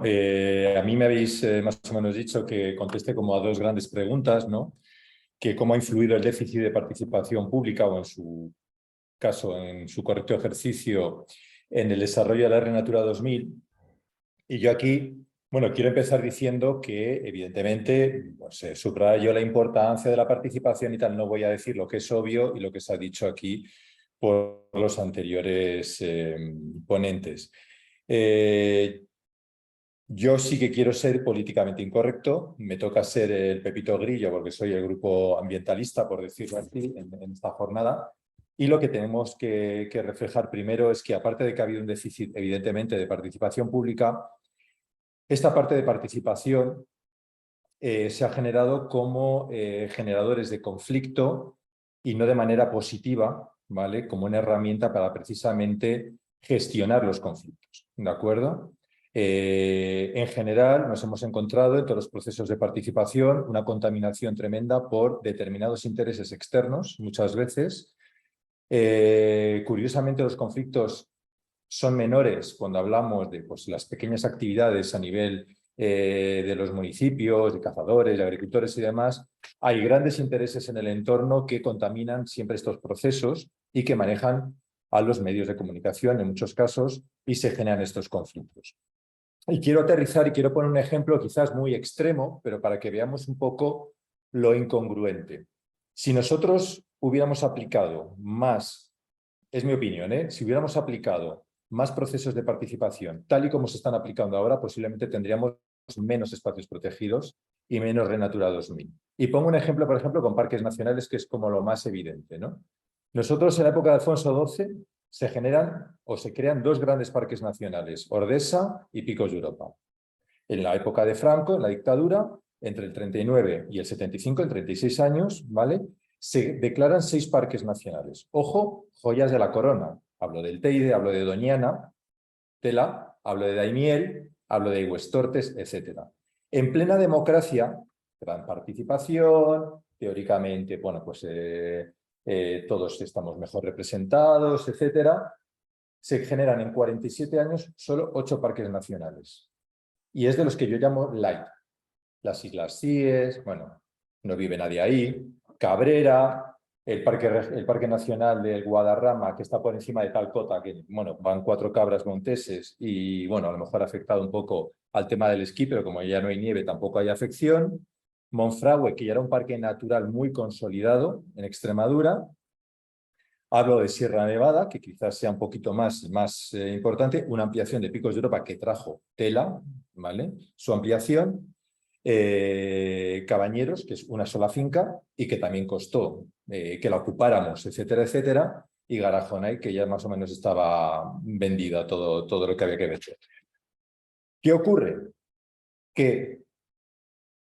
A mí me habéis más o menos dicho que conteste como a dos grandes preguntas, ¿no? Que cómo ha influido el déficit de participación pública o en su caso, en su correcto ejercicio en el desarrollo de la Red Natura 2000. Y yo aquí, bueno, quiero empezar diciendo que evidentemente pues, subrayo la importancia de la participación y tal. No voy a decir lo que es obvio y lo que se ha dicho aquí por los anteriores ponentes. Yo sí que quiero ser políticamente incorrecto, me toca ser el Pepito Grillo porque soy el grupo ambientalista, por decirlo así, en esta jornada. Y lo que tenemos que reflejar primero es que, aparte de que ha habido un déficit, evidentemente, de participación pública, esta parte de participación se ha generado como generadores de conflicto y no de manera positiva, ¿vale? Como una herramienta para precisamente gestionar los conflictos, ¿de acuerdo? En general, nos hemos encontrado en todos los procesos de participación una contaminación tremenda por determinados intereses externos, muchas veces. Curiosamente, los conflictos son menores cuando hablamos de pues, las pequeñas actividades a nivel de los municipios, de cazadores, de agricultores y demás. Hay grandes intereses en el entorno que contaminan siempre estos procesos y que manejan a los medios de comunicación en muchos casos y se generan estos conflictos. Y quiero aterrizar y quiero poner un ejemplo quizás muy extremo, pero para que veamos un poco lo incongruente. Si nosotros hubiéramos aplicado más, es mi opinión, si hubiéramos aplicado más procesos de participación, tal y como se están aplicando ahora, posiblemente tendríamos menos espacios protegidos y menos Red Natura 2000. Y pongo un ejemplo, por ejemplo, con parques nacionales, que es como lo más evidente, ¿no? Nosotros, en la época de Alfonso XII, se generan o se crean dos grandes parques nacionales, Ordesa y Picos de Europa. En la época de Franco, en la dictadura, entre el 39 y el 75, en 36 años, ¿vale? Se declaran 6 parques nacionales. Ojo, joyas de la corona. Hablo del Teide, hablo de Doñana, Tela, hablo de Daimiel, hablo de Aigüestortes, etc. En plena democracia, gran participación, teóricamente, bueno, pues todos estamos mejor representados, etc. Se generan en 47 años solo 8 parques nacionales. Y es de los que yo llamo light. Las Islas Cíes, bueno, no vive nadie ahí, Cabrera, el Parque Nacional del Guadarrama, que está por encima de Calcota, que, bueno, van 4 cabras monteses y, bueno, a lo mejor ha afectado un poco al tema del esquí, pero como ya no hay nieve, tampoco hay afección. Monfragüe, que ya era un parque natural muy consolidado en Extremadura. Hablo de Sierra Nevada, que quizás sea un poquito más importante, una ampliación de Picos de Europa que trajo Tela, ¿vale? Su ampliación. Cabañeros, que es una sola finca y que también costó que la ocupáramos, etcétera, etcétera, y Garajonay, que ya más o menos estaba vendida todo lo que había que vender. ¿Qué ocurre? Que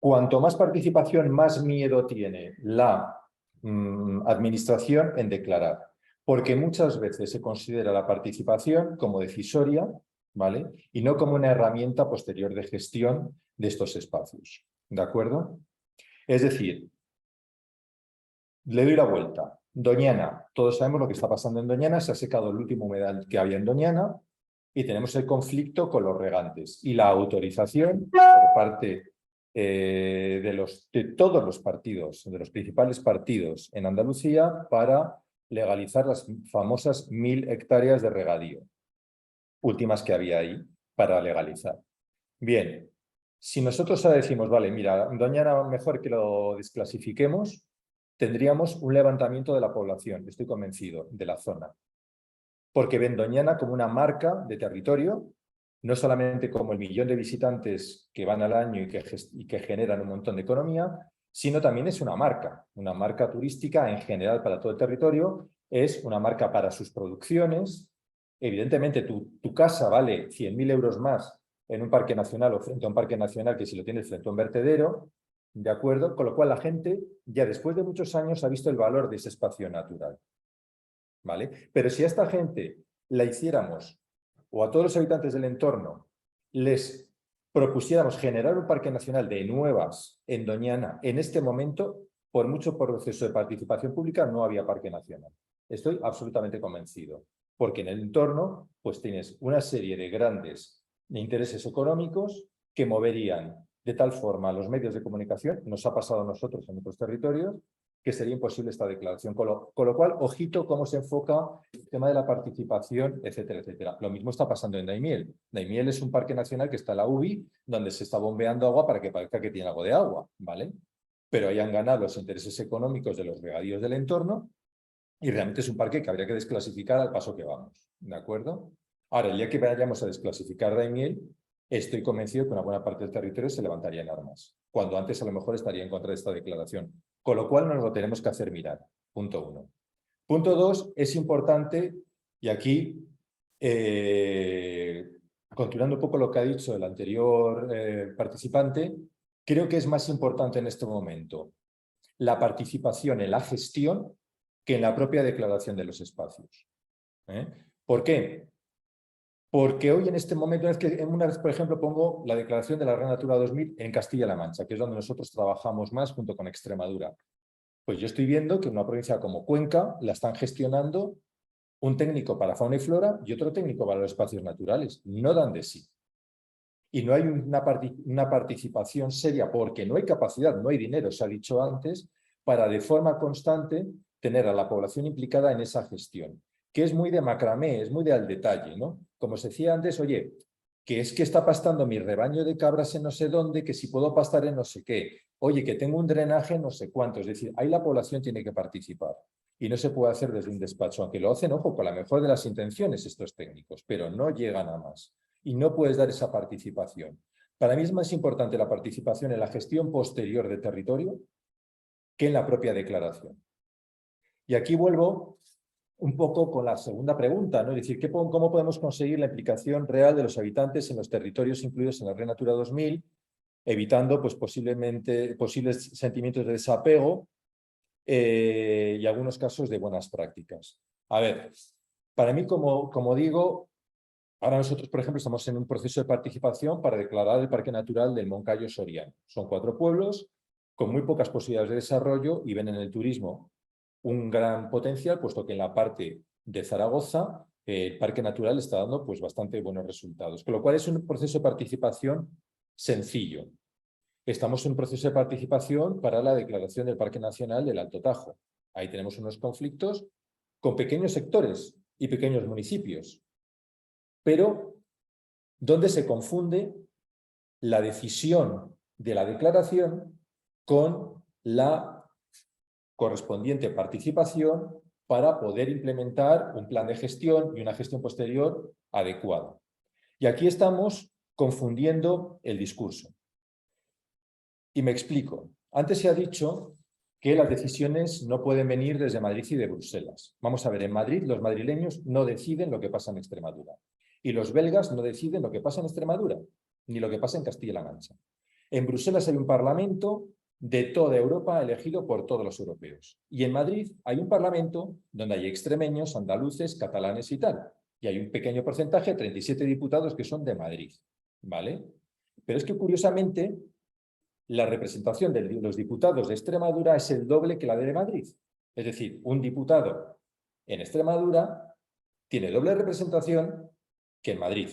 cuanto más participación, más miedo tiene la administración en declarar, porque muchas veces se considera la participación como decisoria, ¿vale? Y no como una herramienta posterior de gestión de estos espacios, ¿de acuerdo? Es decir, le doy la vuelta. Doñana, todos sabemos lo que está pasando en Doñana, se ha secado el último humedal que había en Doñana y tenemos el conflicto con los regantes y la autorización por parte de todos los partidos, de los principales partidos en Andalucía para legalizar las famosas 1000 hectáreas de regadío, últimas que había ahí para legalizar. Bien, si nosotros ahora decimos, vale, mira, Doñana mejor que lo desclasifiquemos, tendríamos un levantamiento de la población, estoy convencido, de la zona. Porque ven Doñana como una marca de territorio, no solamente como el millón de visitantes que van al año y que generan un montón de economía, sino también es una marca turística en general para todo el territorio, es una marca para sus producciones. Evidentemente, tu casa vale 100.000 euros más en un parque nacional o frente a un parque nacional que si lo tienes frente a un vertedero, ¿de acuerdo? Con lo cual la gente ya después de muchos años ha visto el valor de ese espacio natural, ¿vale? Pero si a esta gente la hiciéramos, o a todos los habitantes del entorno, les propusiéramos generar un parque nacional de nuevas en Doñana, en este momento, por mucho proceso de participación pública, no había parque nacional. Estoy absolutamente convencido, porque en el entorno pues tienes una serie de grandes de intereses económicos que moverían de tal forma los medios de comunicación, nos ha pasado a nosotros en otros territorios, que sería imposible esta declaración. Con lo cual, ojito cómo se enfoca el tema de la participación, etcétera, etcétera. Lo mismo está pasando en Daimiel. Daimiel es un parque nacional que está en la UBI, donde se está bombeando agua para que parezca que tiene algo de agua, ¿vale? Pero ahí han ganado los intereses económicos de los regadíos del entorno y realmente es un parque que habría que desclasificar al paso que vamos, ¿de acuerdo? Ahora, el día que vayamos a desclasificar Daimiel, estoy convencido que una buena parte del territorio se levantaría en armas, cuando antes a lo mejor estaría en contra de esta declaración. Con lo cual nos lo tenemos que hacer mirar, punto 1. Punto 2, es importante, y aquí, continuando un poco lo que ha dicho el anterior participante, creo que es más importante en este momento la participación en la gestión que en la propia declaración de los espacios. ¿Por qué? Porque hoy en este momento, una vez, por ejemplo, pongo la declaración de la Red Natura 2000 en Castilla-La Mancha, que es donde nosotros trabajamos más junto con Extremadura. Pues yo estoy viendo que en una provincia como Cuenca la están gestionando un técnico para fauna y flora y otro técnico para los espacios naturales. No dan de sí. Y no hay una participación seria porque no hay capacidad, no hay dinero, se ha dicho antes, para de forma constante tener a la población implicada en esa gestión, que es muy de macramé, es muy de al detalle, ¿no? Como se decía antes, oye, que es que está pastando mi rebaño de cabras en no sé dónde, que si puedo pastar en no sé qué, oye, que tengo un drenaje no sé cuánto, es decir, ahí la población tiene que participar y no se puede hacer desde un despacho, aunque lo hacen, ojo, con la mejor de las intenciones estos técnicos, pero no llegan a más y no puedes dar esa participación. Para mí es más importante la participación en la gestión posterior de territorio que en la propia declaración. Y aquí vuelvo un poco con la segunda pregunta, ¿no? Es decir, ¿cómo podemos conseguir la implicación real de los habitantes en los territorios incluidos en la Red Natura 2000, evitando pues, posibles sentimientos de desapego y algunos casos de buenas prácticas? A ver, para mí, como digo, ahora nosotros, por ejemplo, estamos en un proceso de participación para declarar el Parque Natural del Moncayo Soriano. Son 4 pueblos con muy pocas posibilidades de desarrollo y ven en el turismo un gran potencial, puesto que en la parte de Zaragoza el Parque Natural está dando pues, bastante buenos resultados. Con lo cual es un proceso de participación sencillo. Estamos en un proceso de participación para la declaración del Parque Nacional del Alto Tajo. Ahí tenemos unos conflictos con pequeños sectores y pequeños municipios, pero donde se confunde la decisión de la declaración con la correspondiente participación para poder implementar un plan de gestión y una gestión posterior adecuada. Y aquí estamos confundiendo el discurso. Y me explico. Antes se ha dicho que las decisiones no pueden venir desde Madrid y de Bruselas. Vamos a ver, en Madrid los madrileños no deciden lo que pasa en Extremadura. Y los belgas no deciden lo que pasa en Extremadura, ni lo que pasa en Castilla-La Mancha. En Bruselas hay un parlamento de toda Europa elegido por todos los europeos. Y en Madrid hay un parlamento donde hay extremeños, andaluces, catalanes y tal. Y hay un pequeño porcentaje, 37 diputados, que son de Madrid. ¿Vale? Pero es que curiosamente la representación de los diputados de Extremadura es el doble que la de Madrid. Es decir, un diputado en Extremadura tiene doble representación que en Madrid,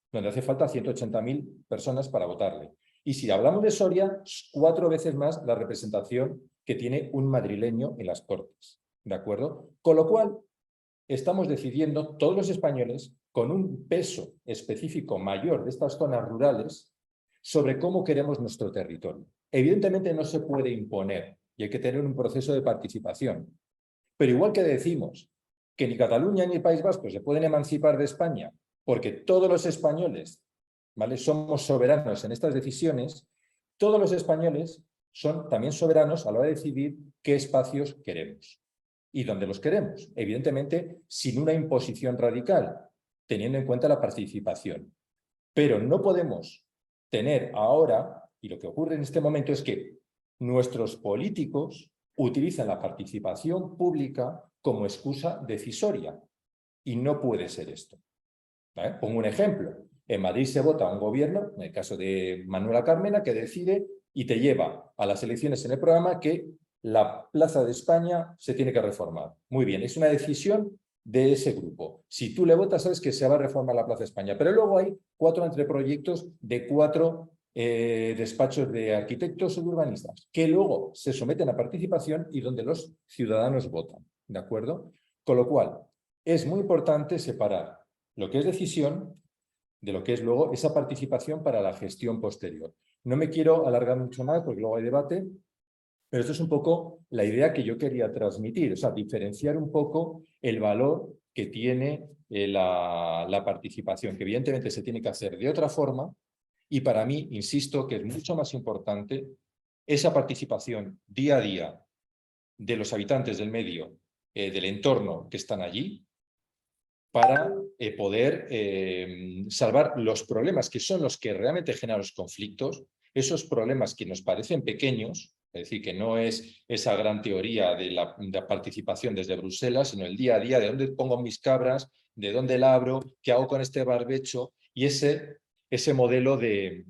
donde hace falta 180.000 personas para votarle. Y si hablamos de Soria, 4 veces más la representación que tiene un madrileño en las Cortes. ¿De acuerdo? Con lo cual, estamos decidiendo todos los españoles con un peso específico mayor de estas zonas rurales sobre cómo queremos nuestro territorio. Evidentemente no se puede imponer y hay que tener un proceso de participación. Pero igual que decimos que ni Cataluña ni el País Vasco se pueden emancipar de España porque todos los españoles, ¿vale?, somos soberanos en estas decisiones, todos los españoles son también soberanos a la hora de decidir qué espacios queremos y dónde los queremos. Evidentemente, sin una imposición radical, teniendo en cuenta la participación. Pero no podemos tener ahora, y lo que ocurre en este momento es que nuestros políticos utilizan la participación pública como excusa decisoria. Y no puede ser esto. ¿Vale? Pongo un ejemplo. En Madrid se vota un gobierno, en el caso de Manuela Carmena, que decide y te lleva a las elecciones en el programa que la Plaza de España se tiene que reformar. Muy bien, es una decisión de ese grupo. Si tú le votas, sabes que se va a reformar la Plaza España, pero luego hay 4 anteproyectos de 4 despachos de arquitectos o de urbanistas, que luego se someten a participación y donde los ciudadanos votan, ¿de acuerdo? Con lo cual, es muy importante separar lo que es decisión de lo que es luego esa participación para la gestión posterior. No me quiero alargar mucho más porque luego hay debate, pero esto es un poco la idea que yo quería transmitir, o sea, diferenciar un poco el valor que tiene la participación, que evidentemente se tiene que hacer de otra forma, y para mí, insisto, que es mucho más importante esa participación día a día de los habitantes del medio, del entorno que están allí, para poder salvar los problemas que son los que realmente generan los conflictos, esos problemas que nos parecen pequeños, es decir, que no es esa gran teoría de la participación desde Bruselas, sino el día a día, de dónde pongo mis cabras, de dónde labro, qué hago con este barbecho, y ese modelo de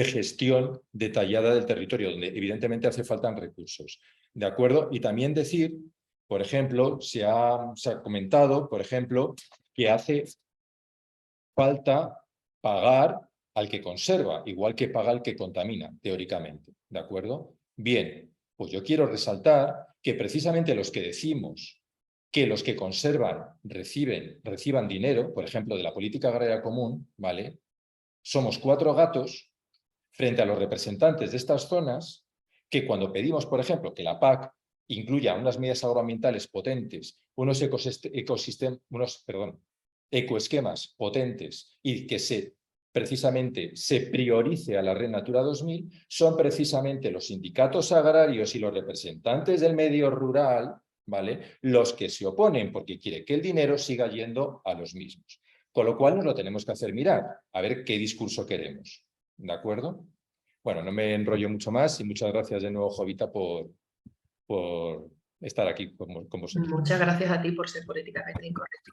gestión detallada del territorio, donde evidentemente hace falta recursos. ¿De acuerdo? Y también decir, por ejemplo, se ha comentado, por ejemplo, que hace falta pagar al que conserva, igual que paga al que contamina, teóricamente. ¿De acuerdo? Bien, pues yo quiero resaltar que precisamente los que decimos que los que conservan reciban dinero, por ejemplo, de la política agraria común, ¿vale? Somos 4 gatos frente a los representantes de estas zonas que cuando pedimos, por ejemplo, que la PAC incluya unas medidas agroambientales potentes, unos ecoesquemas potentes y que precisamente se priorice a la Red Natura 2000, son precisamente los sindicatos agrarios y los representantes del medio rural, ¿vale?, los que se oponen porque quieren que el dinero siga yendo a los mismos. Con lo cual nos lo tenemos que hacer mirar, a ver qué discurso queremos. ¿De acuerdo? Bueno, no me enrollo mucho más y muchas gracias de nuevo, Jovita, por estar aquí con vosotros. Muchas gracias a ti por ser políticamente incorrecto.